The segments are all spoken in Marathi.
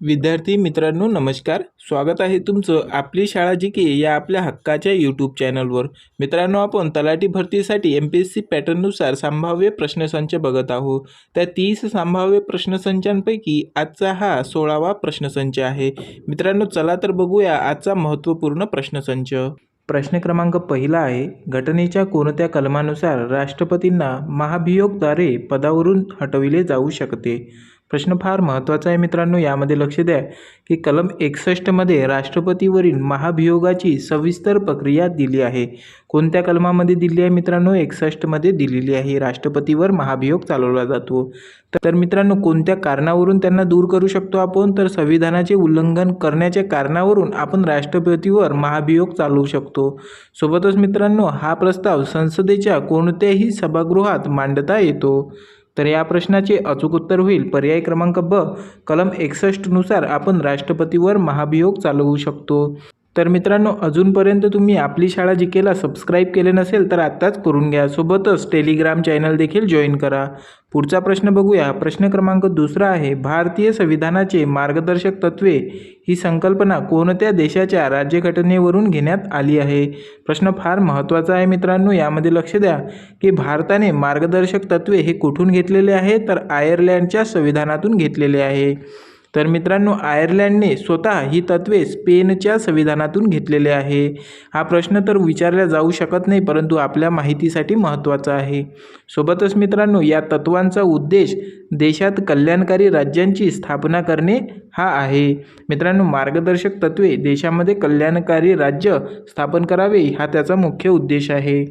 विद्यार्थी मित्रांनो नमस्कार. स्वागत आहे तुमचं आपली शाळा जीके या आपल्या हक्काच्या यूट्यूब चॅनलवर. मित्रांनो, आपण तलाठी भरतीसाठी MPSC पॅटर्ननुसार संभाव्य प्रश्नसंच बघत आहोत. त्या 30 संभाव्य प्रश्नसंचांपैकी आजचा हा 16वा प्रश्नसंच आहे. मित्रांनो, चला तर बघूया आजचा महत्त्वपूर्ण प्रश्नसंच. प्रश्न क्रमांक पहिला आहे, घटनेच्या कोणत्या कलमानुसार राष्ट्रपतींना महाभियोगद्वारे पदावरून हटविले जाऊ शकते? प्रश्न फार महत्त्वाचा आहे मित्रांनो. यामध्ये लक्ष द्या की कलम 61 मध्ये राष्ट्रपतीवरील महाभियोगाची सविस्तर प्रक्रिया दिली आहे. कोणत्या कलमामध्ये दिली आहे मित्रांनो? 61 मध्ये दिलेली आहे. राष्ट्रपतीवर महाभियोग चालवला जातो. तर मित्रांनो, कोणत्या कारणावरून त्यांना दूर करू शकतो आपण? तर संविधानाचे उल्लंघन करण्याच्या कारणावरून आपण राष्ट्रपतीवर महाभियोग चालवू शकतो. सोबतच मित्रांनो, हा प्रस्ताव संसदेच्या कोणत्याही सभागृहात मांडता येतो. तर या प्रश्नाचे अचूक उत्तर होईल पर्याय क्रमांक ब. कलम 61 नुसार आपण राष्ट्रपतीवर महाभियोग चालवू शकतो. तर मित्रांनो, अजूनपर्यंत तुम्ही आपली शाळा जीकेला सबस्क्राईब केले नसेल तर आत्ताच करून घ्या. सोबतच टेलिग्राम चॅनल देखील जॉईन करा. पुढचा प्रश्न बघूया. प्रश्न क्रमांक दुसरा आहे, भारतीय संविधानाचे मार्गदर्शक तत्त्वे ही संकल्पना कोणत्या देशाच्या राज्यघटनेवरून घेण्यात आली आहे? प्रश्न फार महत्त्वाचा आहे मित्रांनो. यामध्ये लक्ष द्या की भारताने मार्गदर्शक तत्त्वे हे कुठून घेतलेले आहे? तर आयर्लंडच्या संविधानातून घेतलेले आहे. तर मित्रांनो, आयर्लंडने स्वतः ही तत्त्वे स्पेनच्या संविधानातून घेतलेले आहे. हा प्रश्न तर विचारला जाऊ शकत नाही, परंतु आपल्या माहितीसाठी महत्त्वाचा आहे. सोबतच मित्रांनो, या तत्त्वांचा उद्देश देशात कल्याणकारी राज्यांची स्थापना करणे हा आहे. मित्रांनो, मार्गदर्शक तत्त्वे देशामध्ये कल्याणकारी राज्य स्थापन करावे हा त्याचा मुख्य उद्देश आहे.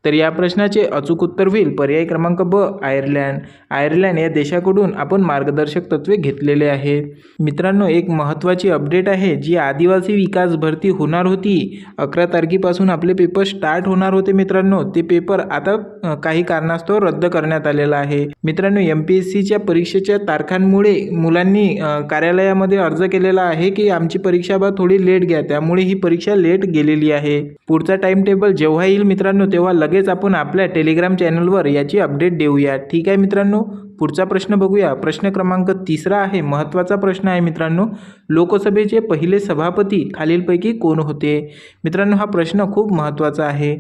तर या प्रश्नाचे अचूक उत्तर होईल पर्याय क्रमांक ब. आयर्लंड. आयर्लंड या देशाकडून आपण मार्गदर्शक तत्त्वे घेतलेले आहेत. मित्रांनो, एक महत्त्वाची अपडेट आहे, जी आदिवासी विकास भरती होणार होती. 11 तारखेपासून आपले पेपर स्टार्ट होणार होते मित्रांनो. ते पेपर आता काही कारणास्तव रद्द करण्यात आलेला आहे. मित्रांनो, MPSCच्या परीक्षेच्या तारखांमुळे मुलांनी कार्यालयामध्ये अर्ज केलेला आहे की आमची परीक्षा थोडी लेट घ्या, त्यामुळे ही परीक्षा लेट गेलेली आहे. पुढचा टाइम टेबल जेव्हा येईल मित्रांनो, तेव्हा लगेच आपण आपल्या टेलिग्राम चॅनलवर याची अपडेट देऊया. ठीक आहे मित्रांनो. पुढचा प्रश्न बघूया. प्रश्न क्रमांक तिसरा आहे, महत्त्वाचा प्रश्न आहे मित्रांनो. लोकसभेचे पहिले सभापती खालीलपैकी कोण होते? मित्रांनो, हा प्रश्न खूप महत्त्वाचा आहे.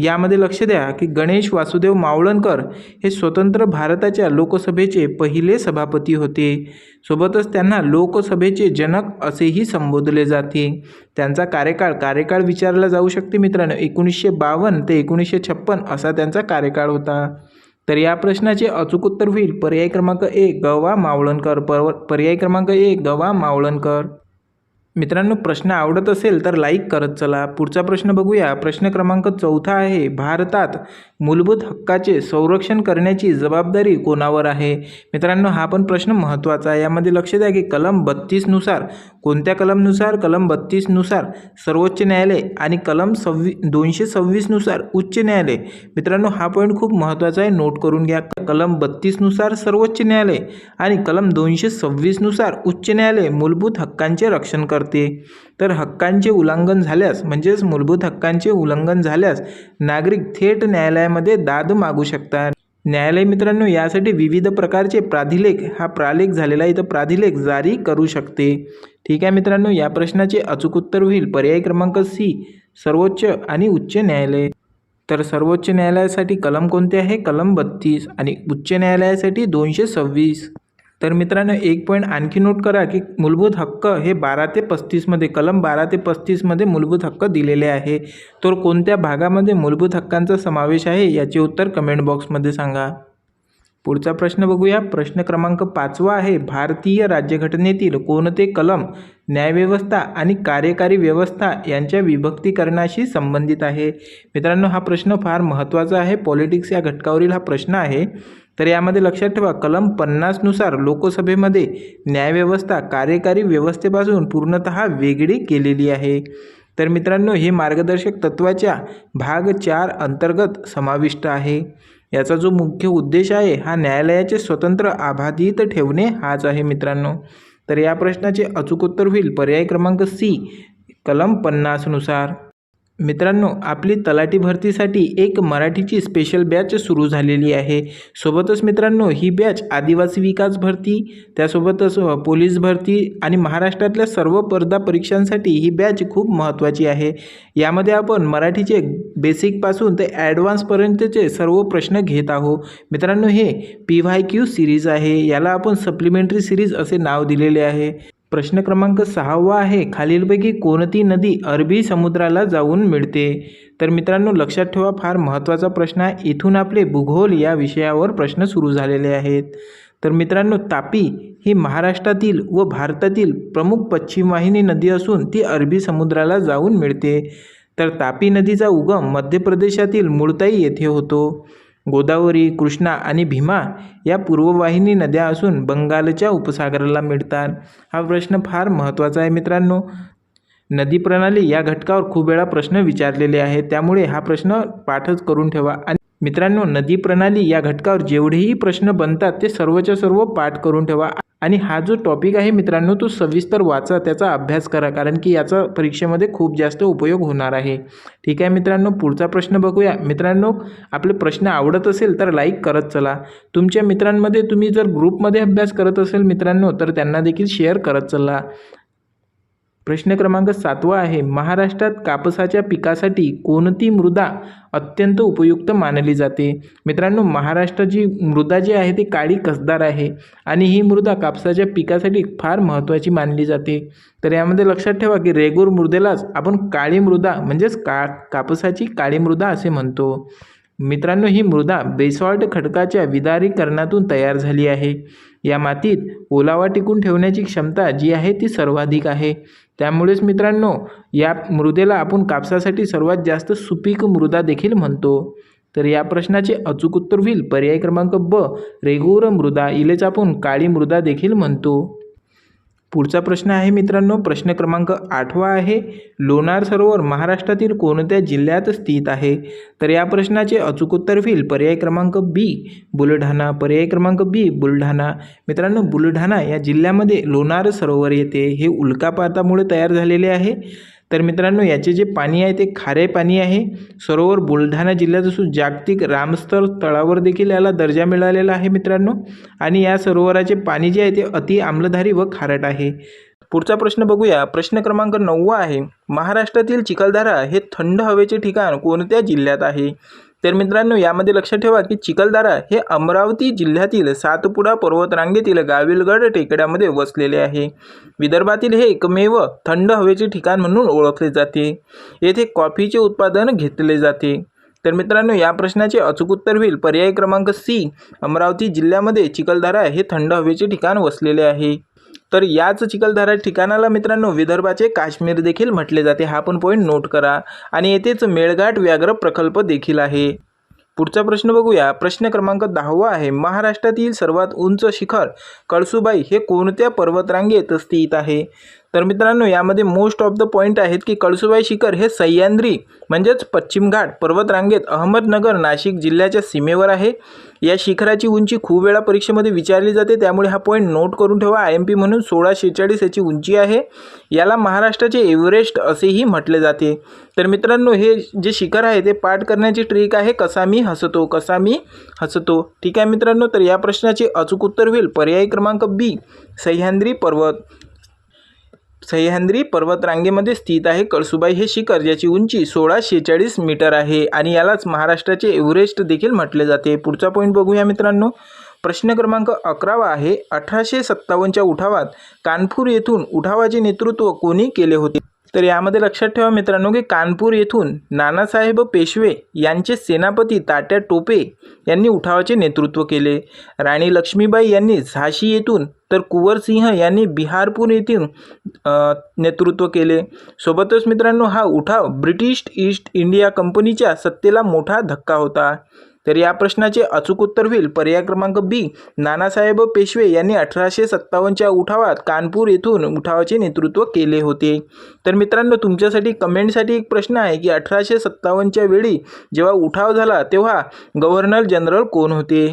यामध्ये लक्ष द्या की गणेश वासुदेव मावळणकर हे स्वतंत्र भारताच्या लोकसभेचे पहिले सभापती होते. सोबतच त्यांना लोकसभेचे जनक असेही संबोधले जाते. त्यांचा कार्यकाळ विचारला जाऊ शकते मित्रांनो. 1952 ते 1956 असा त्यांचा कार्यकाळ होता. तर या प्रश्नाचे अचूक उत्तर होईल पर्याय क्रमांक 1 ग वा मावळणकर. पर्याय क्रमांक 1 ग वा मावळणकर. मित्रांनो, प्रश्न आवडत असेल तर लाईक करत चला. पुढचा प्रश्न बघूया. प्रश्न क्रमांक 4 आहे, भारतात मूलभूत हक्काचे संरक्षण करण्याची जबाबदारी कोणावर आहे? मित्रांनो, हा पण प्रश्न महत्त्वाचा आहे. यामध्ये लक्ष द्या की कलम 32 नुसार, कोणत्या कलमनुसार? कलम 32 नुसार सर्वोच्च न्यायालय आणि कलम 226 नुसार उच्च न्यायालय. मित्रांनो, हा पॉईंट खूप महत्त्वाचा आहे, नोट करून घ्या. कलम 32 नुसार सर्वोच्च न्यायालय आणि कलम 226 नुसार उच्च न्यायालय मूलभूत हक्कांचे रक्षण करते. तर हक्कांचे उल्लंघन झाल्यास, म्हणजेच मूलभूत हक्कांचे उल्लंघन झाल्यास नागरिक थेट न्यायालयामध्ये दाद मागू शकतात. न्यायालय मित्रांनो यासाठी विविध प्रकारचे प्राधिलेख, हा प्रालेख झालेला इथं प्राधिलेख जारी करू शकते. ठीक आहे मित्रांनो. या प्रश्नाचे अचूक उत्तर होईल पर्याय क्रमांक सी, सर्वोच्च आणि उच्च न्यायालय. तर सर्वोच्च न्यायालयासाठी कलम कोणते आहे? कलम 32 आणि उच्च न्यायालयासाठी 226. तर मित्रांनो, एक पॉईंट आणखी नोट करा की मूलभूत हक्क हे 12 ते 35 मध्ये, कलम 12 ते 35 मध्ये मूलभूत हक्क दिलेले आहे. तर कोणत्या भागामध्ये मूलभूत हक्कांचा समावेश आहे याचे उत्तर कमेंट बॉक्समध्ये सांगा. पुढचा प्रश्न बघूया. प्रश्न क्रमांक 5 आहे, भारतीय राज्यघटनेतील कोणते कलम न्यायव्यवस्था आणि कार्यकारी व्यवस्था यांच्या विभक्तीकरणाशी संबंधित आहे? मित्रांनो, हा प्रश्न फार महत्त्वाचा आहे. पॉलिटिक्स या घटकावरील हा प्रश्न आहे. तर यामध्ये लक्षात ठेवा, कलम 50 नुसार लोकसभेमध्ये न्यायव्यवस्था कार्यकारी व्यवस्थेपासून पूर्णतः वेगळी केलेली आहे. तर मित्रांनो, हे मार्गदर्शक तत्त्वाच्या भाग 4 अंतर्गत समाविष्ट आहे. याचा जो मुख्य उद्देश आहे हा न्यायालयाचे स्वतंत्र अबाधित ठेवणे हाच आहे मित्रांनो. तर या प्रश्नाचे अचूक उत्तर होईल पर्याय क्रमांक सी, कलम 50 नुसार. मित्रांनो, आपली तलाठी भरतीसाठी एक मराठीची स्पेशल बॅच सुरू झालेली आहे. सोबतच मित्रांनो, ही बॅच आदिवासी विकास भरती, त्यासोबतच पोलीस भरती आणि महाराष्ट्रातल्या सर्व स्पर्धा परीक्षांसाठी ही बॅच खूप महत्त्वाची आहे. यामध्ये आपण मराठीचे बेसिकपासून ते ॲडव्हान्सपर्यंतचे सर्व प्रश्न घेत आहोत. मित्रांनो, हे PYQ सिरीज आहे. याला आपण सप्लिमेंटरी सिरीज असे नाव दिलेले आहे. प्रश्न क्रमांक 6 आहे, खालीलपैकी कोणती नदी अरबी समुद्राला जाऊन मिळते? तर मित्रांनो, लक्षात ठेवा, फार महत्त्वाचा प्रश्न आहे. इथून आपले भूगोल या विषयावर प्रश्न सुरू झालेले आहेत. तर मित्रांनो, तापी ही महाराष्ट्रातील व भारतातील प्रमुख पश्चिम वाहिनी नदी असून ती अरबी समुद्राला जाऊन मिळते. तर तापी नदीचा उगम मध्य प्रदेशातील मुळताई येथे होतो. गोदावरी, कृष्णा आणि भीमा या पूर्ववाहिनी नद्या असून बंगालच्या उपसागराला मिळतात. हा प्रश्न फार महत्त्वाचा आहे मित्रांनो. नदी प्रणाली या घटकावर खूप वेळा प्रश्न विचारलेले आहेत, त्यामुळे हा प्रश्न पाठच करून ठेवा. आणि मित्रांनो, नदी प्रणाली या घटकावर जेवढेही प्रश्न बनतात ते सर्वच्या सर्व पाठ करून ठेवा. आणि हा जो टॉपिक आहे मित्रांनो, तो सविस्तर वाचा, त्याचा अभ्यास करा, कारण की याचा परीक्षेमध्ये खूप जास्त उपयोग होणार आहे. ठीक आहे मित्रांनो, पुढचा प्रश्न बघूया. मित्रांनो, आपले प्रश्न आवडत असेल तर लाईक करत चला. तुमच्या मित्रांमध्ये तुम्ही जर ग्रुपमध्ये अभ्यास करत असेल मित्रांनो, तर त्यांना देखील शेअर करत चला. प्रश्न क्रमांक 7 आहे, महाराष्ट्रात कापसाच्या पिकासाठी कोणती मृदा अत्यंत उपयुक्त मानली जाते? मित्रांनो, महाराष्ट्राची मृदा जी आहे ती काळी कसदार आहे आणि ही मृदा कापसाच्या पिकासाठी फार महत्त्वाची मानली जाते. तर यामध्ये लक्षात ठेवा की रेगूर मृदेलाच आपण काळी मृदा म्हणजेच कापसाची काळी मृदा असे म्हणतो. मित्रांनो, ही मृदा बेसॉल्ट खडकाच्या विदारीकरणातून तयार झाली आहे. या मातीत ओलावा टिकून ठेवण्याची क्षमता जी आहे ती सर्वाधिक आहे. त्यामुळेच मित्रांनो, या मृदेला आपण कापसासाठी सर्वात जास्त सुपीक मृदा देखील म्हणतो. तर या प्रश्नाचे अचूक उत्तर होईल पर्याय क्रमांक ब, रेगूर मृदा. इलेच आपण काळी मृदा देखील म्हणतो. पुढचा प्रश्न आहे मित्रांनो, प्रश्न क्रमांक 8 आहे, लोणार सरोवर महाराष्ट्रातील कोणत्या जिल्ह्यात स्थित आहे? तर या प्रश्नाचे अचूक उत्तर होईल पर्याय क्रमांक बी, बुलढाणा. पर्याय क्रमांक बी, बुलढाणा. मित्रांनो, बुलढाणा या जिल्ह्यामध्ये लोणार सरोवर येते. हे उल्कापातामुळे तयार झालेले आहे. तर मित्रांनो, याचे जे पाणी आहे ते खारे पाणी आहे. सरोवर बुलढाणा जिल्ह्यात असून जागतिक रामसर तळावर देखील याला दर्जा मिळालेला आहे मित्रांनो. आणि या सरोवराचे पाणी जे आहे ते अति आम्लधारी व खारट आहे. पुढचा प्रश्न बघूया. प्रश्न क्रमांक 9 आहे, महाराष्ट्रातील चिखलदरा हे थंड हवेचे ठिकाण कोणत्या जिल्ह्यात आहे? तर मित्रांनो, यामध्ये लक्षात ठेवा की चिखलदरा हे अमरावती जिल्ह्यातील सातपुडा पर्वतरांगेतील गाविलगड टेकड्यामध्ये वसलेले आहे. विदर्भातील हे एकमेव थंड हवेचे ठिकाण म्हणून ओळखले जाते. येथे कॉफीचे उत्पादन घेतले जाते. तर मित्रांनो, या प्रश्नाचे अचूक उत्तर होईल पर्याय क्रमांक सी, अमरावती जिल्ह्यामध्ये चिखलदरा हे थंड हवेचे ठिकाण वसलेले आहे. तर याच चिखलदरा ठिकाणाला मित्रांनो विदर्भाचे काश्मीर देखील म्हटले जाते. हा पण पॉईंट नोट करा. आणि येथेच मेळघाट व्याघ्र प्रकल्प देखील आहे. पुढचा प्रश्न बघूया. प्रश्न क्रमांक 10 आहे, महाराष्ट्रातील सर्वात उंच शिखर कळसुबाई हे कोणत्या पर्वतरांगेत स्थित आहे? तर मित्रांनो, यामध्ये मोस्ट ऑफ द पॉईंट आहेत की कळसुबाई शिखर हे सह्याद्री म्हणजेच पश्चिम घाट पर्वतरांगेत अहमदनगर नाशिक जिल्ह्याच्या सीमेवर आहे. या शिखराची उंची खूप वेळा परीक्षेमध्ये विचारली जाते, त्यामुळे हा पॉईंट नोट करून ठेवा. IMP म्हणून 1646 याची उंची आहे. याला महाराष्ट्राचे एव्हरेस्ट असेही म्हटले जाते. तर मित्रांनो, हे जे शिखर आहे ते पाठ करण्याची ट्रिक आहे, कसा मी हसतो, कसा मी हसतो. ठीक आहे मित्रांनो, तर या प्रश्नाचे अचूक उत्तर होईल पर्याय क्रमांक बी, सह्याद्री पर्वत. सह्याद्री पर्वतरांगेमध्ये स्थित आहे कळसुबाई हे शिखर, ज्याची उंची 1646 मीटर आहे आणि यालाच महाराष्ट्राचे एव्हरेस्ट देखील म्हटले जाते. पुढचा पॉईंट बघूया मित्रांनो. प्रश्न क्रमांक 11 आहे, 1857च्या उठावात कानपूर येथून उठावाचे नेतृत्व कोणी केले होते? तर यामध्ये लक्षात ठेवा मित्रांनो की कानपूर येथून नानासाहेब पेशवे यांचे सेनापती तात्या टोपे यांनी उठावाचे नेतृत्व केले. राणी लक्ष्मीबाई यांनी झाशी येथून, तर कुंवरसिंह यांनी बिहारपूर येथून नेतृत्व केले. सोबतच मित्रांनो, हा उठाव ब्रिटिश ईस्ट इंडिया कंपनीच्या सत्तेला मोठा धक्का होता. तर या प्रश्नाचे अचूक उत्तर होईल पर्याय क्रमांक बी, नानासाहेब पेशवे यांनी 1857च्या उठावात कानपूर येथून उठावाचे नेतृत्व केले होते. तर मित्रांनो, तुमच्यासाठी कमेंटसाठी एक प्रश्न आहे की 1857च्या वेळी जेव्हा उठाव झाला तेव्हा गव्हर्नर जनरल कोण होते?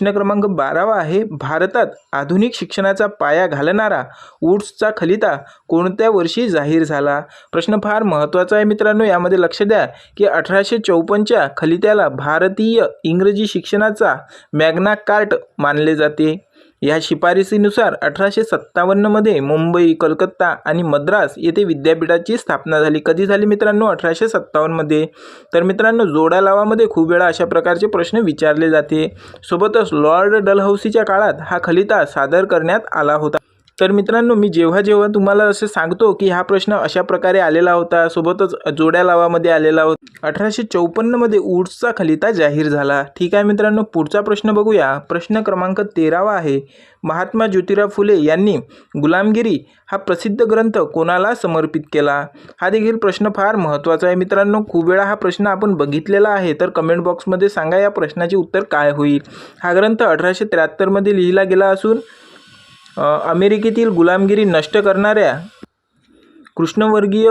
प्रश्न क्रमांक 12 आहे, भारतात आधुनिक शिक्षणाचा पाया घालणारा वुड्सचा खलिता कोणत्या वर्षी जाहीर झाला? प्रश्न फार महत्त्वाचा आहे मित्रांनो. यामध्ये लक्ष द्या की 1854च्या खलित्याला भारतीय इंग्रजी शिक्षणाचा मॅग्ना कार्टा मानले जाते. या शिफारसीनुसार 1857मध्ये मुंबई, कलकत्ता आणि मद्रास येथे विद्यापीठाची स्थापना झाली. कधी झाली मित्रांनो? 1857मध्ये. तर मित्रांनो, जोडा लावामध्ये खूप वेळा अशा प्रकारचे प्रश्न विचारले जाते. सोबतच लॉर्ड डलहौसीच्या काळात हा खलिता सादर करण्यात आला होता. तर मित्रांनो, मी जेव्हा तुम्हाला असे सांगतो की हा प्रश्न अशा प्रकारे आलेला होता, सोबतच जोड्या लावामध्ये आलेला होता. 1854मध्ये वुड्सचा खलिता जाहीर झाला. ठीक आहे मित्रांनो, पुढचा प्रश्न बघूया. प्रश्न क्रमांक 13 आहे, महात्मा ज्योतिराव फुले यांनी गुलामगिरी हा प्रसिद्ध ग्रंथ कोणाला समर्पित केला? हा देखील प्रश्न फार महत्त्वाचा आहे मित्रांनो. खूप वेळा हा प्रश्न आपण बघितलेला आहे. तर कमेंट बॉक्समध्ये सांगा या प्रश्नाचे उत्तर काय होईल. हा ग्रंथ 1873मध्ये लिहिला गेला असून अमेरिकेतील गुलामगिरी नष्ट करणाऱ्या कृष्णवर्गीय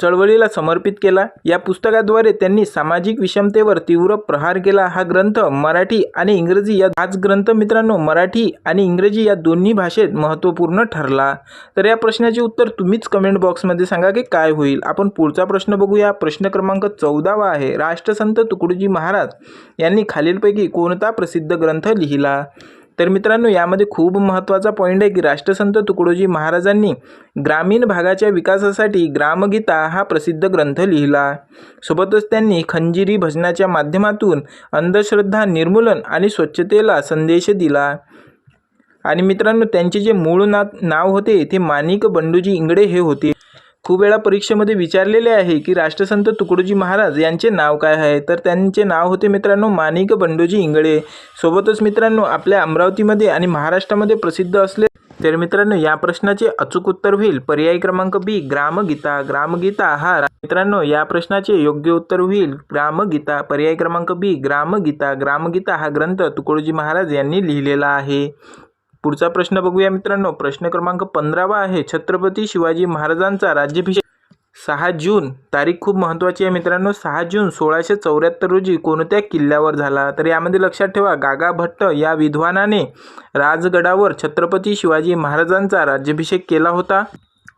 चळवळीला समर्पित केला. या पुस्तकाद्वारे त्यांनी सामाजिक विषमतेवर तीव्र प्रहार केला. हा ग्रंथ मराठी आणि इंग्रजी या हाच ग्रंथ मित्रांनो मराठी आणि इंग्रजी या दोन्ही भाषेत महत्त्वपूर्ण ठरला. तर या प्रश्नाचे उत्तर तुम्हीच कमेंट बॉक्समध्ये सांगा की काय होईल. आपण पुढचा प्रश्न बघूया. प्रश्न क्रमांक 14 आहे, राष्ट्रसंत तुकडोजी महाराज यांनी खालीलपैकी कोणता प्रसिद्ध ग्रंथ लिहिला? तर मित्रांनो, यामध्ये खूप महत्त्वाचा पॉईंट आहे की राष्ट्रसंत तुकडोजी महाराजांनी ग्रामीण भागाच्या विकासासाठी ग्रामगीता हा प्रसिद्ध ग्रंथ लिहिला. सोबतच त्यांनी खंजिरी भजनाच्या माध्यमातून अंधश्रद्धा निर्मूलन आणि स्वच्छतेला संदेश दिला. आणि मित्रांनो, त्यांचे जे मूळ नाव होते ते माणिक बंडूजी इंगळे हे होते. खूप वेळा परीक्षेमध्ये विचारलेले आहे की राष्ट्रसंत तुकडोजी महाराज यांचे नाव काय आहे? तर त्यांचे नाव होते मित्रांनो माणिक बंडोजी इंगळे. सोबतच मित्रांनो, आपल्या अमरावतीमध्ये आणि महाराष्ट्रामध्ये प्रसिद्ध असले. तर मित्रांनो, या प्रश्नाचे अचूक उत्तर होईल पर्याय क्रमांक बी, ग्रामगीता. ग्रामगीता हा मित्रांनो, या प्रश्नाचे योग्य उत्तर होईल ग्रामगीता. पर्याय क्रमांक बी, ग्रामगीता. ग्रामगीता हा ग्रंथ तुकडोजी महाराज यांनी लिहिलेला आहे. पुढचा प्रश्न बघूया मित्रांनो. प्रश्न क्रमांक 15 आहे, छत्रपती शिवाजी महाराजांचा राज्याभिषेक 6 जून तारीख खूप महत्त्वाची आहे मित्रांनो. 6 जून 1674 रोजी कोणत्या किल्ल्यावर झाला? तर यामध्ये लक्षात ठेवा, गागा भट्ट या विद्वानाने राजगडावर छत्रपती शिवाजी महाराजांचा राज्याभिषेक केला होता.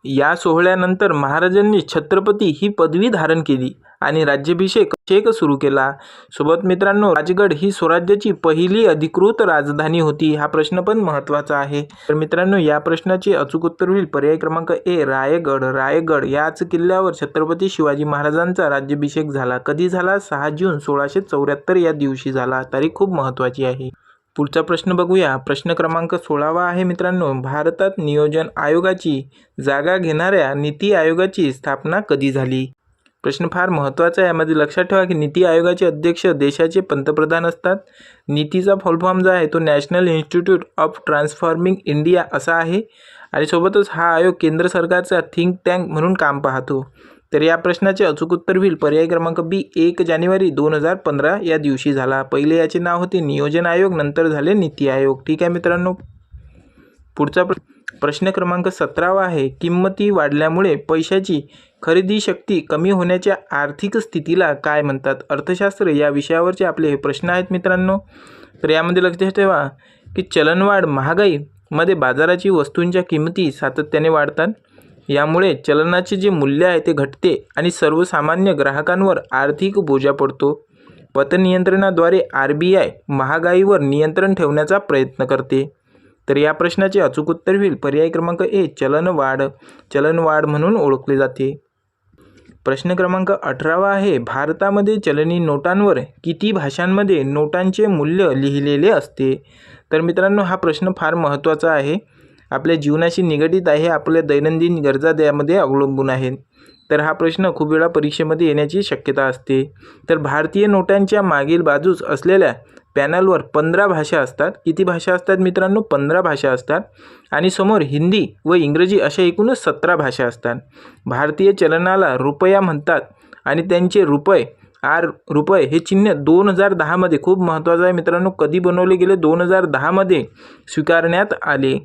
या सोहळ्यानंतर महाराजांनी छत्रपती ही पदवी धारण केली आणि राज्याभिषेक सुरू केला. सोबत मित्रांनो, राजगड ही स्वराज्याची पहिली अधिकृत राजधानी होती. हा प्रश्न पण महत्त्वाचा आहे. तर मित्रांनो, या प्रश्नाचे अचूक उत्तर होईल पर्याय क्रमांक ए, रायगड. रायगड याच किल्ल्यावर छत्रपती शिवाजी महाराजांचा राज्याभिषेक झाला. कधी झाला? 6 जून 1674 या दिवशी झाला. तारीख खूप महत्त्वाची आहे. पुढचा प्रश्न बघूया. प्रश्न क्रमांक 16 आहे मित्रांनो, भारतात नियोजन आयोगाची जागा घेणाऱ्या नीती आयोगाची स्थापना कधी झाली? प्रश्न फार महत्त्वाचा आहे. यामध्ये लक्षात ठेवा की नीती आयोगाचे अध्यक्ष देशाचे पंतप्रधान असतात. नीतीचा फुल फॉर्म जो आहे तो national institute of transforming India असा आहे. आणि सोबतच हा आयोग केंद्र सरकारचा थिंक टँक म्हणून काम पाहतो. तर या प्रश्नाचे अचूक उत्तर होईल पर्याय क्रमांक बी, 1 जानेवारी 2015 या दिवशी झाला. पहिले याचे नाव होते नियोजन आयोग, नंतर झाले नीती आयोग. ठीक आहे मित्रांनो. पुढचा प्रश्न क्रमांक 17 आहे, किंमती वाढल्यामुळे पैशाची खरेदी शक्ती कमी होण्याच्या आर्थिक स्थितीला काय म्हणतात? अर्थशास्त्र या विषयावरचे आपले हे प्रश्न आहेत मित्रांनो. तर यामध्ये लक्षात ठेवा की चलनवाढ महागाईमध्ये बाजाराची वस्तूंच्या किंमती सातत्याने वाढतात. यामुळे चलनाचे जे मूल्य आहे ते घटते आणि सर्वसामान्य ग्राहकांवर आर्थिक बोजा पडतो. पतनियंत्रणाद्वारे RBI महागाईवर नियंत्रण ठेवण्याचा प्रयत्न करते. तर या प्रश्नाचे अचूक उत्तर होईल पर्याय क्रमांक ए, चलनवाढ. चलनवाढ म्हणून ओळखले जाते. प्रश्न क्रमांक 18 आहे, भारतामध्ये चलनी नोटांवर किती भाषांमध्ये नोटांचे मूल्य लिहिलेले असते? तर मित्रांनो, हा प्रश्न फार महत्त्वाचा आहे. आपल्या जीवनाशी निगडित आहे. आपल्या दैनंदिन गरजा त्यामध्ये अवलंबून आहेत. तर हा प्रश्न खूप वेळा परीक्षेमध्ये येण्याची शक्यता असते. तर भारतीय नोटांच्या मागील बाजूस असलेल्या पॅनलवर 15 भाषा असतात. किती भाषा असतात मित्रांनो? 15 भाषा असतात. आणि समोर हिंदी व इंग्रजी अशा एकूणच 17 भाषा असतात. भारतीय चलनाला रुपया म्हणतात आणि त्यांचे रुपये हे चिन्ह 2010मध्ये खूप महत्त्वाचं आहे मित्रांनो. कधी बनवले गेले? 2010मध्ये स्वीकारण्यात आले.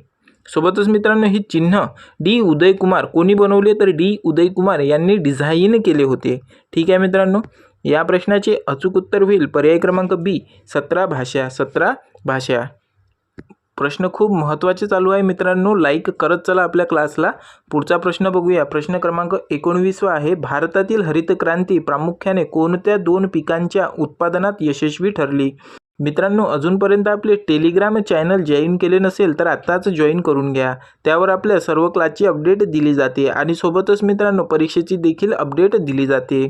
सोबतच मित्रांनो, ही चिन्ह डी उदयकुमार कोणी बनवले? तर डी उदयकुमार यांनी डिझाईन केले होते. ठीक आहे मित्रांनो. या प्रश्नाचे अचूक उत्तर होईल पर्याय क्रमांक बी, 17 भाषा. 17 भाषा. प्रश्न खूप महत्त्वाचे चालू आहे मित्रांनो, लाईक करत चला आपल्या क्लासला. पुढचा प्रश्न बघूया. प्रश्न क्रमांक 19 आहे. भारतातील हरित क्रांती प्रामुख्याने कोणत्या 2 पिकांच्या उत्पादनात यशस्वी ठरली? मित्रांनो, अजूनपर्यंत आपले टेलिग्राम चॅनल जॉईन केले नसेल तर आत्ताच जॉईन करून घ्या. त्यावर आपल्या सर्व क्लासची अपडेट दिली जाते आणि सोबतच मित्रांनो परीक्षेची देखील अपडेट दिली जाते.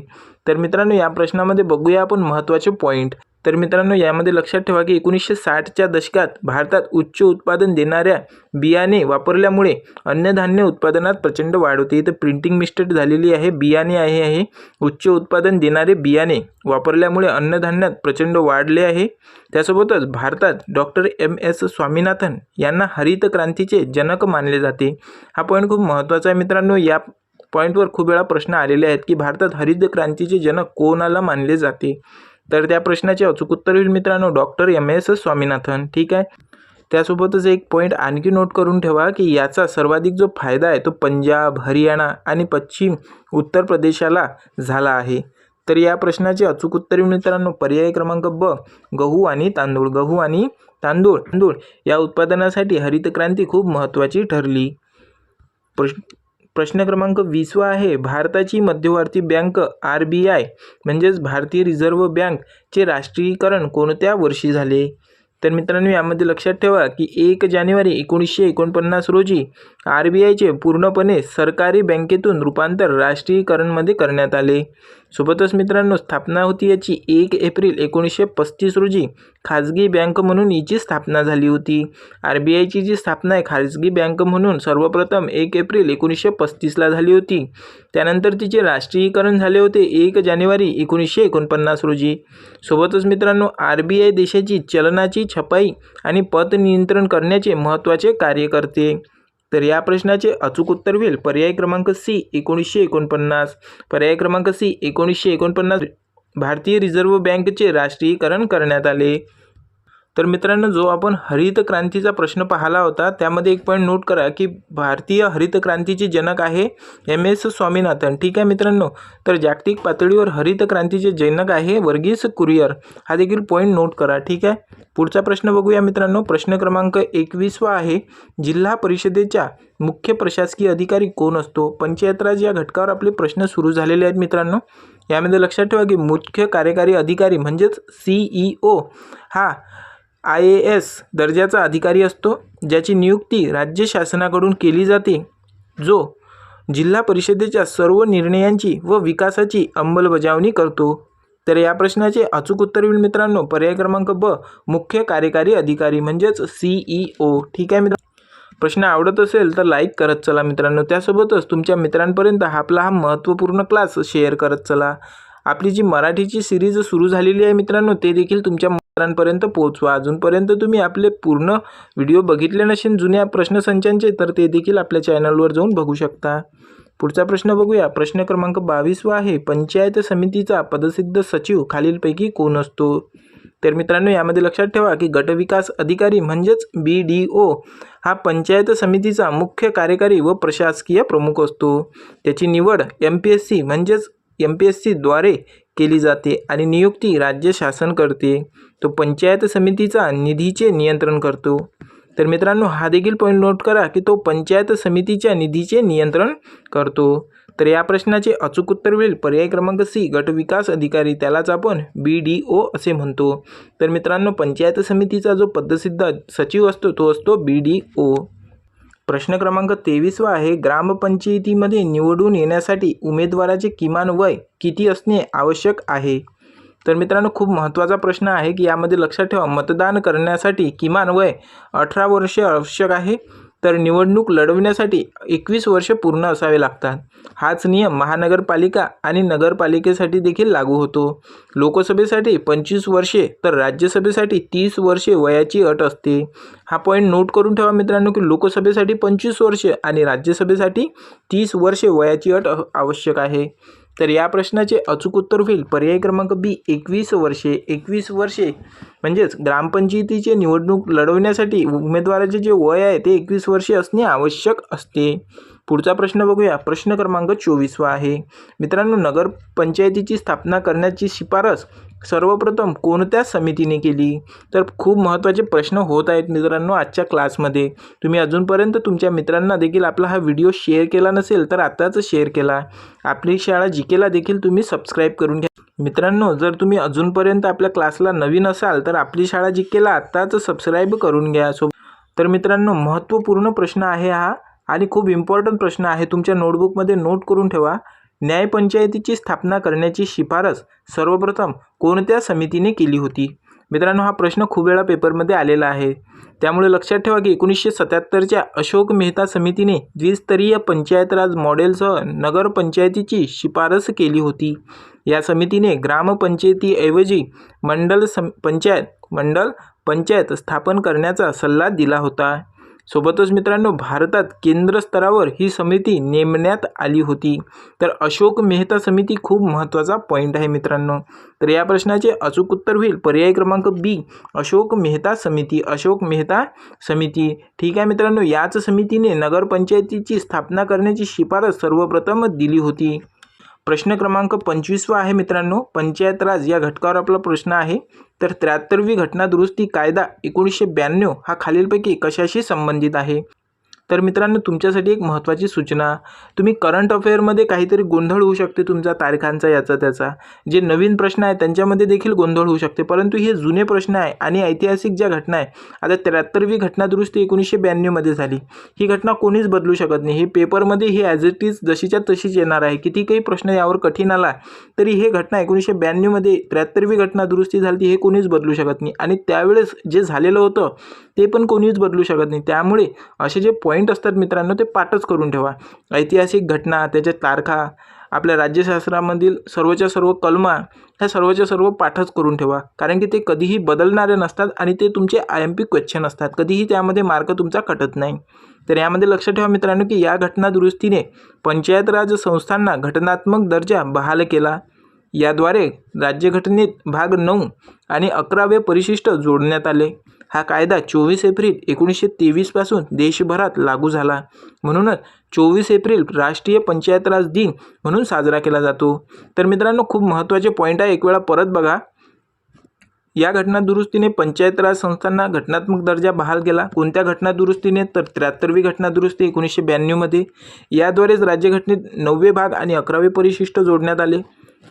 तर मित्रांनो, या प्रश्नामध्ये बघूया आपण महत्त्वाचे पॉईंट. तर मित्रांनो, यामध्ये लक्षात ठेवा की 1960च्या दशकात भारतात उच्च उत्पादन देणाऱ्या बियाणे वापरल्यामुळे अन्नधान्य उत्पादनात प्रचंड वाढ होते. इथं प्रिंटिंग मिस्टेक झालेली आहे. बियाणे आहे उच्च उत्पादन देणारे बियाणे वापरल्यामुळे अन्नधान्यात प्रचंड वाढले आहे. त्यासोबतच भारतात डॉक्टर MS स्वामीनाथन यांना हरित क्रांतीचे जनक मानले जाते. हा पॉईंट खूप महत्त्वाचा आहे मित्रांनो. या पॉईंटवर खूप वेळा प्रश्न आलेले आहेत की भारतात हरित क्रांतीचे जनक कोणाला मानले जाते. तर त्या प्रश्नाचे अचूक उत्तर होईल मित्रांनो डॉक्टर MS स्वामीनाथन. ठीक आहे. त्यासोबतच एक पॉईंट आणखी नोट करून ठेवा की याचा सर्वाधिक जो फायदा आहे तो पंजाब, हरियाणा आणि पश्चिम उत्तर प्रदेशाला झाला आहे. तर या प्रश्नाचे अचूक उत्तर मित्रांनो पर्याय क्रमांक ब, गहू आणि तांदूळ. गहू आणि तांदूळ या उत्पादनासाठी हरित क्रांती खूप महत्त्वाची ठरली. प्रश्न क्रमांक 20 आहे. भारताची मध्यवर्ती बँक RBI म्हणजेच भारतीय रिझर्व्ह बँकचे राष्ट्रीयकरण कोणत्या वर्षी झाले? तर मित्रांनो, यामध्ये लक्षात ठेवा की 1 जानेवारी 1949 रोजी RBIचे पूर्णपणे सरकारी बँकेतून रूपांतर राष्ट्रीयकरणमध्ये करण्यात आले. सोबतच मित्रांनो, स्थापना होती याची 1 एप्रिल 1935 रोजी खाजगी बँक म्हणून हिची स्थापना झाली होती. RBIची जी स्थापना आहे खाजगी बँक म्हणून सर्वप्रथम 1 एप्रिल 1935ला झाली होती. त्यानंतर तिचे राष्ट्रीयकरण झाले होते 1 जानेवारी 1949 रोजी. सोबतच मित्रांनो, RBI देशाची चलनाची छपाई आणि पत नियंत्रण करण्याचे महत्त्वाचे कार्य करते. तर या प्रश्नाचे अचूक उत्तर होईल पर्याय क्रमांक सी 1949. पर्याय क्रमांक सी 1949 भारतीय रिझर्व्ह बँकेचे राष्ट्रीयकरण करण्यात आले. तर मित्रांनो, जो आपण हरित क्रांतीचा प्रश्न पाहिला होता त्यामध्ये एक पॉईंट नोट करा की भारतीय हरित क्रांतीचे जनक आहे MS स्वामीनाथन. ठीक आहे मित्रांनो. तर जागतिक पातळीवर हरित क्रांतीचे जनक आहे वर्गीस कुरियन. हा देखील पॉईंट नोट करा. ठीक आहे. पुढचा प्रश्न बघूया मित्रांनो. प्रश्न क्रमांक 21 आहे. जिल्हा परिषदेच्या मुख्य प्रशासकीय अधिकारी कोण असतो? पंचायत राज या घटकावर आपले प्रश्न सुरू झालेले आहेत मित्रांनो. यामध्ये लक्षात ठेवा की मुख्य कार्यकारी अधिकारी म्हणजेच CEO हा IAS दर्जाचा अधिकारी असतो, ज्याची नियुक्ती राज्य शासनाकडून केली जाते, जो जिल्हा परिषदेच्या सर्व निर्णयांची व विकासाची अंमलबजावणी करतो. तर या प्रश्नाचे अचूक उत्तर होईल मित्रांनो पर्याय क्रमांक ब, मुख्य कार्यकारी अधिकारी म्हणजेच CEO. ठीक आहे मित्रांनो. प्रश्न आवडत असेल तर लाईक करत चला मित्रांनो. त्यासोबतच तुमच्या मित्रांपर्यंत आपला हा महत्त्वपूर्ण क्लास शेअर करत चला. आपली जी मराठीची सिरीज सुरू झालेली आहे मित्रांनो ते देखील तुमच्या मित्रांपर्यंत पोहोचवा. अजूनपर्यंत तुम्ही आपले पूर्ण व्हिडिओ बघितले नसेल जुन्या प्रश्नसंचांचे तर ते देखील आपल्या चॅनलवर जाऊन बघू शकता. पुढचा प्रश्न बघूया. प्रश्न क्रमांक 22 आहे. पंचायत समितीचा पदसिद्ध सचिव खालीलपैकी कोण असतो? तर मित्रांनो, यामध्ये लक्षात ठेवा की गटविकास अधिकारी म्हणजेच BDO हा पंचायत समितीचा मुख्य कार्यकारी व प्रशासकीय प्रमुख असतो. त्याची निवड MPSC म्हणजेच MPSC द्वारे केली जाते आणि नियुक्ती राज्य शासन करते. तो पंचायत समितीचा निधीचे नियंत्रण करतो. तर मित्रांनो, हा देखील पॉईंट नोट करा की तो पंचायत समितीच्या निधीचे नियंत्रण करतो. तर या प्रश्नाचे अचूक उत्तर होईल पर्याय क्रमांक सी, गट विकास अधिकारी. त्यालाच आपण BDO असे म्हणतो. तर मित्रांनो, पंचायत समितीचा जो पदसिद्ध सचिव असतो तो असतो BDO. प्रश्न क्रमांक 23 आहे. ग्रामपंचायतीमध्ये निवडून येण्यासाठी उमेदवाराचे किमान वय किती असणे आवश्यक आहे? तर मित्रांनो, खूप महत्त्वाचा प्रश्न आहे की यामध्ये लक्षात ठेवा मतदान करण्यासाठी किमान वय 18 वर्षे आवश्यक आहे. तर निवडणूक लढवण्यासाठी 21 वर्षे पूर्ण असावे लागतात. हाच नियम महानगरपालिका आणि नगरपालिकेसाठी देखील लागू होतो. लोकसभेसाठी 25 वर्षे तर राज्यसभेसाठी 30 वर्षे वयाची अट असते. हा पॉईंट नोट करून ठेवा मित्रांनो की लोकसभेसाठी 25 वर्षे आणि राज्यसभेसाठी 30 वर्षे वयाची अट आवश्यक आहे. तर या प्रश्नाचे अचूक उत्तर होईल पर्याय क्रमांक बी, 21 वर्षे. 21 वर्षे म्हणजेच ग्रामपंचायतीचे निवडणूक लढवण्यासाठी उमेदवाराचे जे वय आहे ते 21 वर्षे असणे आवश्यक असते. पुढचा प्रश्न बघूया. प्रश्न क्रमांक 24 आहे. मित्रांनो, नगरपंचायतीची स्थापना करण्याची शिफारस सर्वप्रथम कोणत्या समितीने केली? तर खूप महत्त्वाचे प्रश्न होत आहेत मित्रांनो आजच्या क्लासमध्ये. तुम्ही अजूनपर्यंत तुमच्या मित्रांना देखील आपला हा व्हिडिओ शेअर केला नसेल तर आताच शेअर केला. आपली शाळा जीकेला देखील तुम्ही सबस्क्राईब करून घ्या. मित्रांनो, जर तुम्ही अजूनपर्यंत आपल्या क्लासला नवीन असाल तर आपली शाळा जीकेला आत्ताच सबस्क्राईब करून घ्या. तर मित्रांनो, महत्त्वपूर्ण प्रश्न आहे हा आणि खूप इम्पॉर्टंट प्रश्न आहे. तुमच्या नोटबुकमध्ये नोट करून ठेवा. न्यायपंचायतीची स्थापना करण्याची शिफारस सर्वप्रथम कोणत्या समितीने केली होती? मित्रांनो, हा प्रश्न खूप वेळा पेपरमध्ये आलेला आहे. त्यामुळे लक्षात ठेवा की 1977च्या अशोक मेहता समितीने द्विस्तरीय पंचायत राज मॉडेलसह नगरपंचायतीची शिफारस केली होती. या समितीने ग्रामपंचायतीऐवजी मंडल पंचायत स्थापन करण्याचा सल्ला दिला होता. सोबतच मित्रांनो, भारतात केंद्र स्तरावर ही समिती नेमण्यात आली होती. तर अशोक मेहता समिती खूप महत्त्वाचा पॉईंट आहे मित्रांनो. तर या प्रश्नाचे अचूक उत्तर होईल पर्याय क्रमांक बी, अशोक मेहता समिती. अशोक मेहता समिती. ठीक आहे मित्रांनो, याच समितीने नगरपंचायतीची स्थापना करण्याची शिफारस सर्वप्रथम दिली होती. प्रश्न क्रमांक 25 आहे मित्रांनो. पंचायत राज या घटकावर आपला प्रश्न आहे. तर 73वी घटना दुरुस्ती कायदा 1992 हा खालीलपैकी कशाशी संबंधित आहे? तर मित्रांनो, तुमच्यासाठी एक महत्त्वाची सूचना. तुम्ही करंट अफेअरमध्ये काहीतरी गोंधळ होऊ शकते तुमचा तारखांचा याचा त्याचा. जे नवीन प्रश्न आहे त्यांच्यामध्ये देखील गोंधळ होऊ शकते, परंतु हे जुने प्रश्न आहे आणि ऐतिहासिक ज्या घटना आहे. आता 73वी घटना दुरुस्ती 1992 झाली. ही घटना कोणीच बदलू शकत नाही. हे पेपरमध्ये ही ॲज इट इज जशीच्या तशीच येणार आहे. किती काही प्रश्न यावर कठीण आला तरी हे घटना 1992 73वी घटना दुरुस्ती झाली हे कोणीच बदलू शकत नाही. आणि त्यावेळेस जे झालेलं होतं ते पण कोणीच बदलू शकत नाही. त्यामुळे असे जे पॉईंट असतात मित्रांनो ते पाठच करून ठेवा. ऐतिहासिक घटना, त्याच्या तारखा, आपल्या राज्यशास्त्रामधील सर्वच्या सर्व कलमा ह्या सर्वच्या सर्व पाठच करून ठेवा. कारण की ते कधीही बदलणारे नसतात आणि ते तुमचे IMP क्वेश्चन असतात. कधीही त्यामध्ये मार्क तुमचा कटत नाही. तर यामध्ये लक्षात ठेवा मित्रांनो की या घटना दुरुस्तीने पंचायत राज संस्थांना घटनात्मक दर्जा बहाल केला. याद्वारे राज्यघटनेत भाग 9 आणि 11वे परिशिष्ट जोडण्यात आले. हा कायदा 24 एप्रिल 1923 पासून देशभरात लागू झाला. म्हणूनच 24 एप्रिल राष्ट्रीय पंचायत राज दिन म्हणून साजरा केला जातो. तर मित्रांनो, खूप महत्त्वाचे पॉईंट आहे, एक वेळा परत बघा. या घटना दुरुस्तीने पंचायत राज संस्थांना घटनात्मक दर्जा बहाल केला. कोणत्या घटना दुरुस्तीने? तर 73वी घटना दुरुस्ती 1992 मध्ये. याद्वारेच राज्यघटनेत 9वे भाग आणि 11वे परिशिष्ट जोडण्यात आले.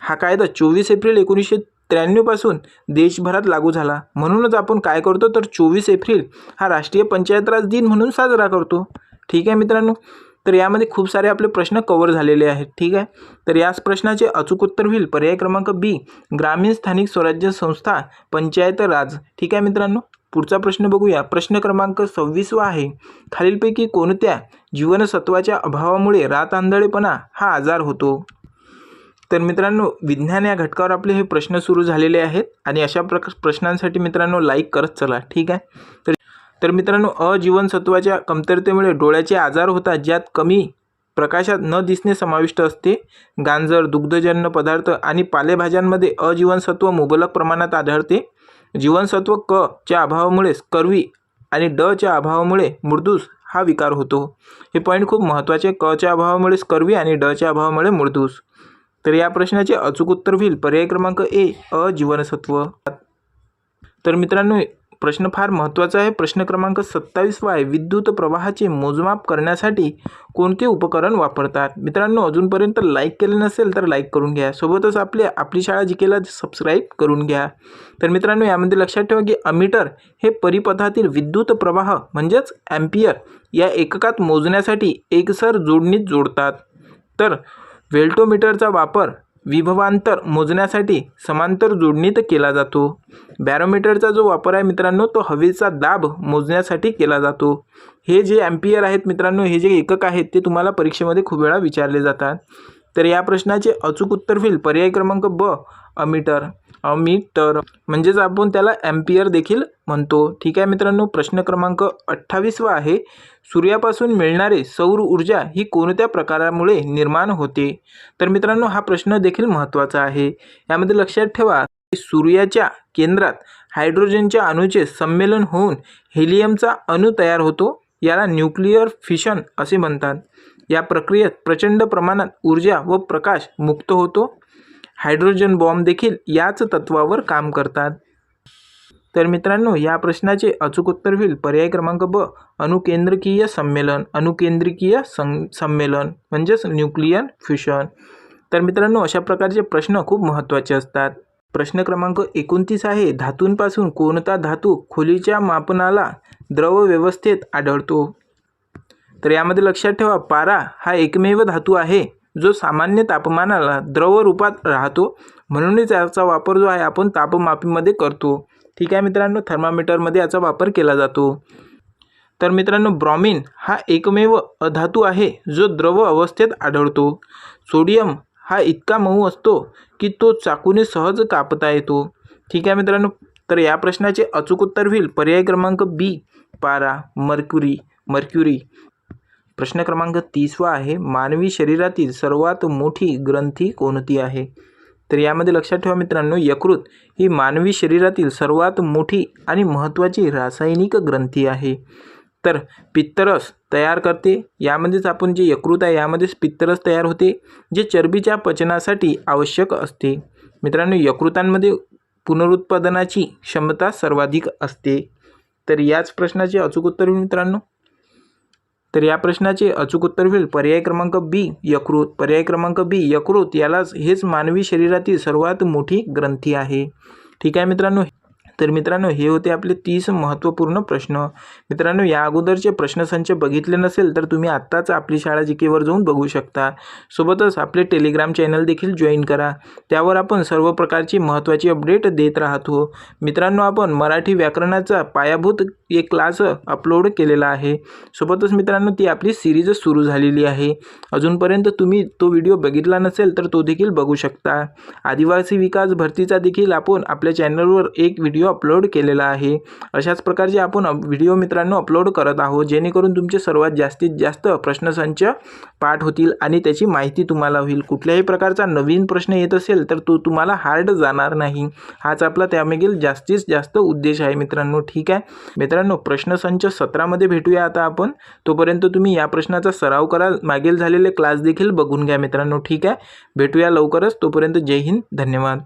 हा कायदा 24 एप्रिल 1993 पासून देशभरात लागू झाला. म्हणूनच आपण काय करतो तर 24 एप्रिल हा राष्ट्रीय पंचायत राज दिन म्हणून साजरा करतो. ठीक आहे मित्रांनो. तर यामध्ये खूप सारे आपले प्रश्न कव्हर झालेले आहेत. ठीक आहे. तर याच प्रश्नाचे अचूक उत्तर होईल पर्याय क्रमांक बी, ग्रामीण स्थानिक स्वराज्य संस्था पंचायत राज. ठीक आहे मित्रांनो. पुढचा प्रश्न बघूया. प्रश्न क्रमांक 26 आहे. खालीलपैकी कोणत्या जीवनसत्वाच्या अभावामुळे रातआंधळेपणा हा आजार होतो? तर मित्रांनो, विज्ञान या घटकावर आपले हे प्रश्न सुरू झालेले आहेत आणि अशा प्रश्नांसाठी मित्रांनो लाईक करत चला. ठीक आहे. तर मित्रांनो, अजीवनसत्वाच्या कमतरतेमुळे डोळ्याचे आजार होतात, ज्यात कमी प्रकाशात न दिसणे समाविष्ट असते. गांजर, दुग्धजन्य पदार्थ आणि पालेभाज्यांमध्ये अजीवनसत्व मुबलक प्रमाणात आढळते. जीवनसत्व क च्या अभावामुळे स्कर्वी आणि ड च्या अभावामुळे मुर्दूस हा विकार होतो. हे पॉईंट खूप महत्त्वाचे. क च्या अभावामुळे स्कर्वी आणि ड च्या अभावामुळे मुर्दूस. तर या प्रश्नाचे अचूक उत्तर होईल पर्याय क्रमांक ए, अजीवनसत्व. तर मित्रांनो, प्रश्न फार महत्त्वाचा आहे. प्रश्न क्रमांक 27 आहे. विद्युत प्रवाहाचे मोजमाप करण्यासाठी कोणते उपकरण वापरतात? मित्रांनो, अजूनपर्यंत लाईक केले नसेल तर लाईक करून घ्या. सोबतच आपली शाळा जीकेला सबस्क्राईब करून घ्या. तर मित्रांनो, यामध्ये लक्षात ठेवा की अमीटर हे परिपथातील विद्युत प्रवाह म्हणजेच ॲम्पियर या एककात मोजण्यासाठी एकसर जोडणीत जोडतात. तर व्होल्टमीटरचा वापर विभवांतर मोजण्यासाठी समांतर जोडणीत केला जातो. बॅरोमीटरचा जो वापर आहे मित्रांनो तो हवेचा दाब मोजण्यासाठी केला जातो. हे जे ॲम्पियर आहेत मित्रांनो, हे जे एकक आहेत ते तुम्हाला परीक्षेमध्ये खूप वेळा विचारले जातात. तर या प्रश्नाचे अचूक उत्तर होईल पर्याय क्रमांक ब, अमीटर. अमीटर म्हणजेच आपण त्याला ॲम्पियर देखील म्हणतो. ठीक आहे मित्रांनो. प्रश्न क्रमांक 28 आहे. सूर्यापासून मिळणारे सौर ऊर्जा ही कोणत्या प्रकारामुळे निर्माण होते? तर मित्रांनो, हा प्रश्न देखील महत्त्वाचा आहे. यामध्ये लक्षात ठेवा की सूर्याच्या केंद्रात हायड्रोजनच्या अणूचे सम्मेलन होऊन हेलियमचा अणू तयार होतो. याला न्यूक्लिअर फिशन असे म्हणतात. या प्रक्रियेत प्रचंड प्रमाणात ऊर्जा व प्रकाश मुक्त होतो. हायड्रोजन बॉम्ब देखील याच तत्वावर काम करतात. तर मित्रांनो, या प्रश्नाचे अचूक उत्तर होईल पर्याय क्रमांक ब, अणुकेंद्रकीय सम्मेलन. अणुकेंद्रकीय सम्मेलन म्हणजेच न्यूक्लियर फ्युजन. तर मित्रांनो, अशा प्रकारचे प्रश्न खूप महत्त्वाचे असतात. प्रश्न क्रमांक 29 आहे, धातूंपासून कोणता धातू खोलीच्या मापनाला द्रव व्यवस्थेत आढळतो? तर यामध्ये लक्षात ठेवा, पारा हा एकमेव धातू आहे जो सामान्य तापमानाला द्रव रूपात राहतो, म्हणूनच याचा वापर जो आहे आपण तापमापीमध्ये करतो. ठीक आहे मित्रांनो, थर्मामीटरमध्ये याचा वापर केला जातो. तर मित्रांनो, ब्रॉमिन हा एकमेव अधातू आहे जो द्रव अवस्थेत आढळतो. सोडियम हा इतका मऊ असतो की तो चाकूने सहज कापता येतो. ठीक आहे मित्रांनो, तर या प्रश्नाचे अचूक उत्तर होईल पर्याय क्रमांक बी, पारा. मर्क्युरी. प्रश्न क्रमांक 30 आहे, मानवी शरीरातील सर्वात मोठी ग्रंथी कोणती आहे? तर यामध्ये लक्षात ठेवा मित्रांनो, यकृत ही मानवी शरीरातील सर्वात मोठी आणि महत्त्वाची रासायनिक ग्रंथी आहे. तर पित्तरस तयार करते. यामध्येच आपण जे यकृत आहे यामध्येच पित्तरस तयार होते, जे चरबीच्या पचनासाठी आवश्यक असते. मित्रांनो, यकृतांमध्ये पुनरुत्पादनाची क्षमता सर्वाधिक असते. तर याच प्रश्नाचे अचूक उत्तर होईल मित्रांनो. तर या प्रश्नाचे अचूक उत्तर होईल पर्याय क्रमांक बी, यकृत. पर्याय क्रमांक बी, यकृत यालाच हेच मानवी शरीरातील सर्वात मोठी ग्रंथी आहे. ठीक आहे मित्रांनो. तर मित्रांनो, हे होते आपले 30 महत्त्वपूर्ण प्रश्न. मित्रांनो, या अगोदरचे प्रश्नसंच बघितले नसेल तर तुम्ही आत्ताच आपली शाळा जीकेवर जाऊन बघू शकता. सोबतच आपले टेलिग्राम चॅनल देखील जॉईन करा. त्यावर आपण सर्व प्रकारची महत्त्वाची अपडेट देत राहतो. मित्रांनो, आपण मराठी व्याकरणाचा पायाभूत एक क्लास अपलोड केलेला आहे. सोबतच मित्रांनो, ती आपली सिरीज सुरू झालेली आहे. अजूनपर्यंत तुम्ही तो व्हिडिओ बघितला नसेल तर तो देखील बघू शकता. आदिवासी विकास भरतीचा देखील आपण आपल्या चॅनलवर एक व्हिडिओ अपलोड केलेला आहे. अशाच प्रकारचे आपण व्हिडिओ मित्रांनो अपलोड करत आहोत, जेणेकरून तुमचे सर्वात जास्तीत जास्त प्रश्नसंच पाठ होतील आणि त्याची माहिती तुम्हाला होईल. कुठल्याही प्रकारचा नवीन प्रश्न येत असेल तर तो तुम्हाला हार्ड जाणार नाही. हाच आपला त्यामागील जास्तीत जास्त उद्देश आहे मित्रांनो. ठीक आहे मित्रांनो, प्रश्नसंच 17 मध्ये भेटूया आता आपण. तोपर्यंत तुम्ही या प्रश्नाचा सराव करा. मागील झालेले क्लास देखील बघून घ्या मित्रांनो. ठीक आहे, भेटूया लवकरच. तोपर्यंत जय हिंद, धन्यवाद.